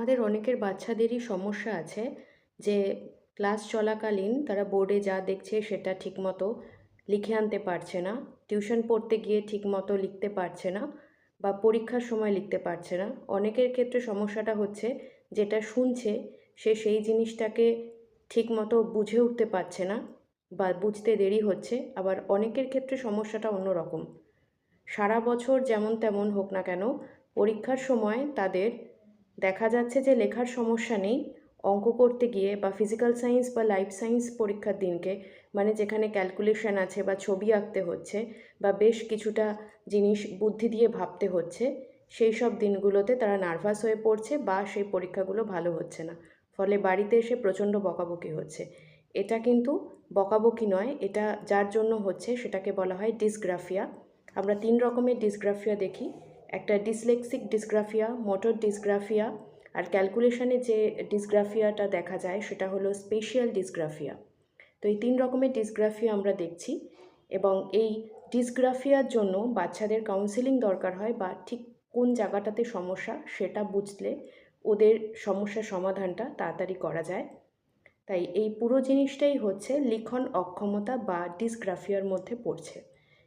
আমাদের অনেকের বাচ্চাদেরই সমস্যা আছে যে ক্লাস চলাকালীন তারা বোর্ডে যা দেখছে সেটা ঠিকমতো লিখে আনতে পারছে না, টিউশন পড়তে গিয়ে ঠিকমতো লিখতে পারছে না বা পরীক্ষার সময় লিখতে পারছে না। অনেকের ক্ষেত্রে সমস্যাটা হচ্ছে যেটা শুনছে সে সেই জিনিসটাকে ঠিকমতো বুঝে উঠতে পারছে না বা বুঝতে দেরি হচ্ছে। আবার অনেকের ক্ষেত্রে সমস্যাটা অন্যরকম। সারা বছর যেমন তেমন হোক না কেন, পরীক্ষার সময় তাদের দেখা যাচ্ছে যে লেখার সমস্যা নেই, অঙ্ক করতে গিয়ে বা ফিজিক্যাল সায়েন্স বা লাইফ সায়েন্স পরীক্ষার দিনকে, মানে যেখানে ক্যালকুলেশন আছে বা ছবি আঁকতে হচ্ছে বা বেশ কিছুটা জিনিস বুদ্ধি দিয়ে ভাবতে হচ্ছে, সেই সব দিনগুলোতে তারা নার্ভাস হয়ে পড়ছে বা সেই পরীক্ষাগুলো ভালো হচ্ছে না। ফলে বাড়িতে এসে প্রচণ্ড বকাবকি হচ্ছে। এটা কিন্তু বকাবকি নয়, এটা যার জন্য হচ্ছে সেটাকে বলা হয় ডিসগ্রাফিয়া। আমরা 3 রকমের ডিসগ্রাফিয়া দেখি। একটা ডিসলেক্সিক ডিসগ্রাফিয়া, মোটর ডিসগ্রাফিয়া, আর ক্যালকুলেশনে যে ডিসগ্রাফিয়াটা দেখা যায় সেটা হলো স্পেশিয়াল ডিসগ্রাফিয়া। তো এই 3 রকমের ডিসগ্রাফিয়া আমরা দেখছি এবং এই ডিসগ্রাফিয়ার জন্য বাচ্চাদের কাউন্সেলিং দরকার হয় বা ঠিক কোন জায়গাটাতে সমস্যা সেটা বুঝলে ওদের সমস্যার সমাধানটা তাড়াতাড়ি করা যায়। তাই এই পুরো জিনিসটাই হচ্ছে লিখন অক্ষমতা বা ডিসগ্রাফিয়ার মধ্যে পড়ছে।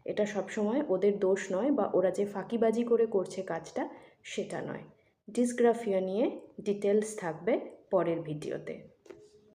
এটা সবসময় ওদের দোষ নয় বা ওরা যে ফাঁকিবাজি করে করছে কাজটা সেটা নয়। ডিসগ্রাফিয়া নিয়ে ডিটেলস থাকবে পরের ভিডিওতে।